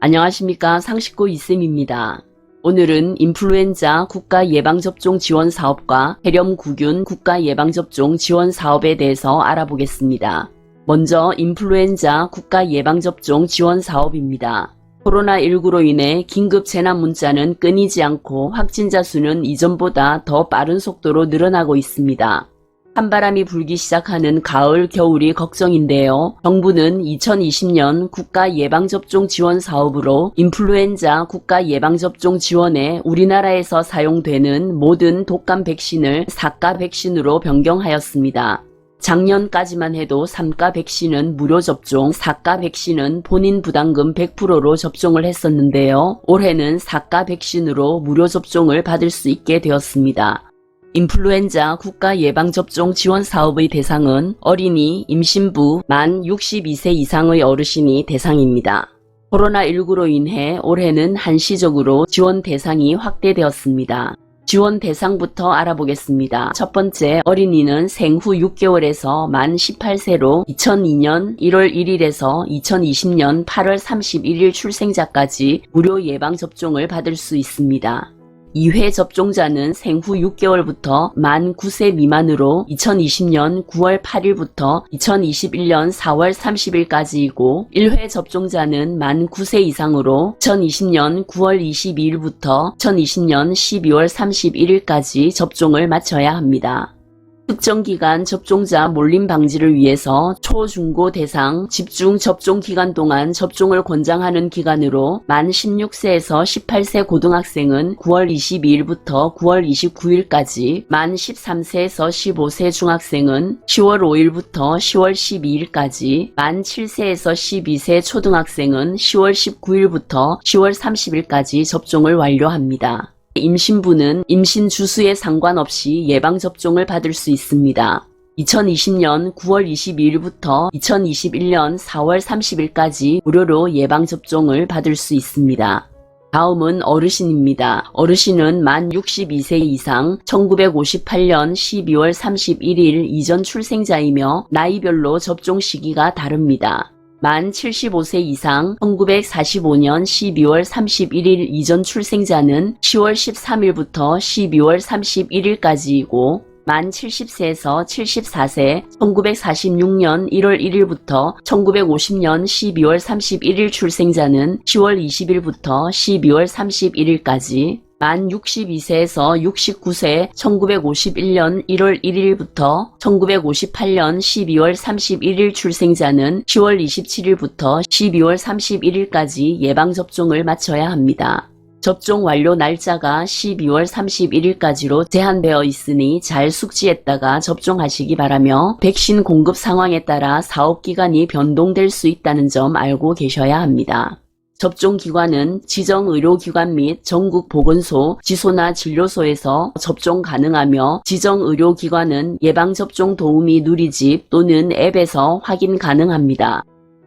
안녕하십니까. 상식고 이쌤입니다. 오늘은 인플루엔자 국가예방접종 지원 사업과 폐렴구균 국가예방접종 지원 사업에 대해서 알아보겠습니다. 먼저 인플루엔자 국가예방접종 지원 사업입니다. 코로나19로 인해 긴급 재난 문자는 끊이지 않고 확진자 수는 이전보다 더 빠른 속도로 늘어나고 있습니다. 한바람이 불기 시작하는 가을, 겨울이 걱정인데요. 정부는 2020년 국가예방접종 지원 사업으로 인플루엔자 국가예방접종 지원에 우리나라에서 사용되는 모든 독감 백신을 4가 백신으로 변경하였습니다. 작년까지만 해도 3가 백신은 무료 접종, 4가 백신은 본인 부담금 100%로 접종을 했었는데요. 올해는 4가 백신으로 무료 접종을 받을 수 있게 되었습니다. 인플루엔자 국가예방접종 지원 사업의 대상은 어린이, 임신부, 만 62세 이상의 어르신이 대상입니다. 코로나19로 인해 올해는 한시적으로 지원 대상이 확대되었습니다. 지원 대상부터 알아보겠습니다. 첫 번째, 어린이는 생후 6개월에서 만 18세로 2002년 1월 1일에서 2020년 8월 31일 출생자까지 무료 예방접종을 받을 수 있습니다. 2회 접종자는 생후 6개월부터 만 9세 미만으로 2020년 9월 8일부터 2021년 4월 30일까지이고 1회 접종자는 만 9세 이상으로 2020년 9월 22일부터 2020년 12월 31일까지 접종을 마쳐야 합니다. 특정기간 접종자 몰림 방지를 위해서 초, 중고 대상 집중 접종 기간 동안 접종을 권장하는 기간으로 만 16세에서 18세 고등학생은 9월 22일부터 9월 29일까지, 만 13세에서 15세 중학생은 10월 5일부터 10월 12일까지, 만 7세에서 12세 초등학생은 10월 19일부터 10월 30일까지 접종을 완료합니다. 임신부는 임신 주수에 상관없이 예방접종을 받을 수 있습니다. 2020년 9월 22일부터 2021년 4월 30일까지 무료로 예방접종을 받을 수 있습니다. 다음은 어르신입니다. 어르신은 만 62세 이상 1958년 12월 31일 이전 출생자이며 나이별로 접종 시기가 다릅니다. 만 75세 이상 1945년 12월 31일 이전 출생자는 10월 13일부터 12월 31일까지이고 만 70세에서 74세 1946년 1월 1일부터 1950년 12월 31일 출생자는 10월 20일부터 12월 31일까지, 만 62세에서 69세 1951년 1월 1일부터 1958년 12월 31일 출생자는 10월 27일부터 12월 31일까지 예방접종을 마쳐야 합니다. 접종 완료 날짜가 12월 31일까지로 제한되어 있으니 잘 숙지했다가 접종하시기 바라며, 백신 공급 상황에 따라 사업기간이 변동될 수 있다는 점 알고 계셔야 합니다. 접종기관은 지정의료기관 및 전국보건소, 지소나 진료소에서 접종 가능하며, 지정의료기관은 예방접종 도우미 누리집 또는 앱에서 확인 가능합니다.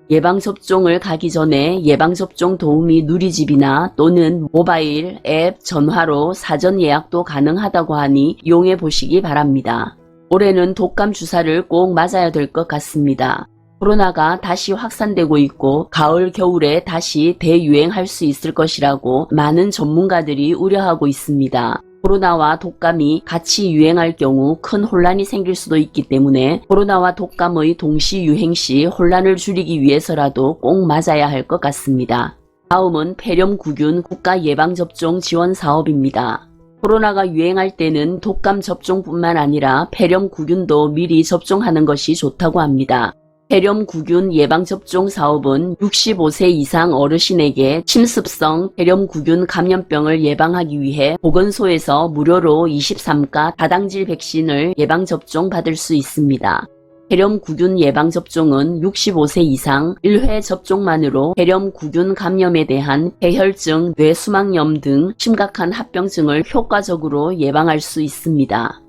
예방접종을 가기 전에 예방접종 도우미 누리집이나 또는 모바일, 앱, 전화로 사전 예약도 가능하다고 하니 이용해 보시기 바랍니다. 올해는 독감 주사를 꼭 맞아야 될 것 같습니다. 코로나가 다시 확산되고 있고 가을, 겨울에 다시 대유행할 수 있을 것이라고 많은 전문가들이 우려하고 있습니다. 코로나와 독감이 같이 유행할 경우 큰 혼란이 생길 수도 있기 때문에 코로나와 독감의 동시 유행 시 혼란을 줄이기 위해서라도 꼭 맞아야 할 것 같습니다. 다음은 폐렴구균 국가예방접종 지원 사업입니다. 코로나가 유행할 때는 독감 접종뿐만 아니라 폐렴구균도 미리 접종하는 것이 좋다고 합니다. 폐렴구균 예방접종 사업은 65세 이상 어르신에게 침습성 폐렴구균 감염병을 예방하기 위해 보건소에서 무료로 23가 다당질 백신을 예방접종 받을 수 있습니다. 폐렴구균 예방접종은 65세 이상 1회 접종만으로 폐렴구균 감염에 대한 폐혈증, 뇌수막염 등 심각한 합병증을 효과적으로 예방할 수 있습니다.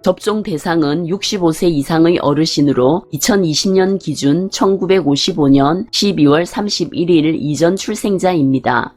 접종 대상은 65세 이상의 어르신으로 2020년 기준 1955년 12월 31일 이전 출생자입니다.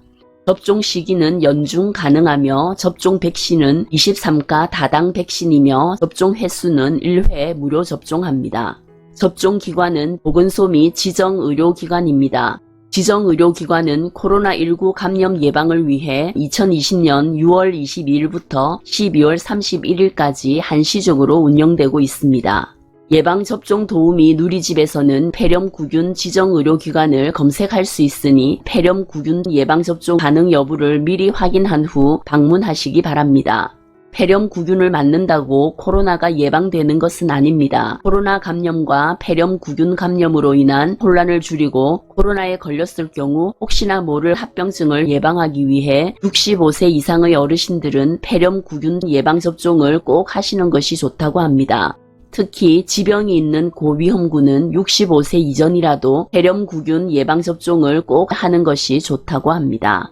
접종 시기는 연중 가능하며 접종 백신은 23가 다당 백신이며 접종 횟수는 1회 무료 접종합니다. 접종 기관은 보건소 및 지정의료기관입니다. 지정의료기관은 코로나19 감염 예방을 위해 2020년 6월 22일부터 12월 31일까지 한시적으로 운영되고 있습니다. 예방접종 도우미 누리집에서는 폐렴구균 지정의료기관을 검색할 수 있으니 폐렴구균 예방접종 가능 여부를 미리 확인한 후 방문하시기 바랍니다. 폐렴구균을 맞는다고 코로나가 예방되는 것은 아닙니다. 코로나 감염과 폐렴구균 감염으로 인한 혼란을 줄이고 코로나에 걸렸을 경우 혹시나 모를 합병증을 예방하기 위해 65세 이상의 어르신들은 폐렴구균 예방접종을 꼭 하시는 것이 좋다고 합니다. 특히 지병이 있는 고위험군은 65세 이전이라도 폐렴구균 예방접종을 꼭 하는 것이 좋다고 합니다.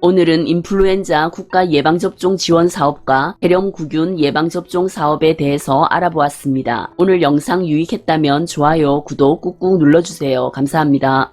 오늘은 인플루엔자 국가예방접종 지원사업과 폐렴구균 예방접종 사업에 대해서 알아보았습니다. 오늘 영상 유익했다면 좋아요, 구독 꾹꾹 눌러주세요. 감사합니다.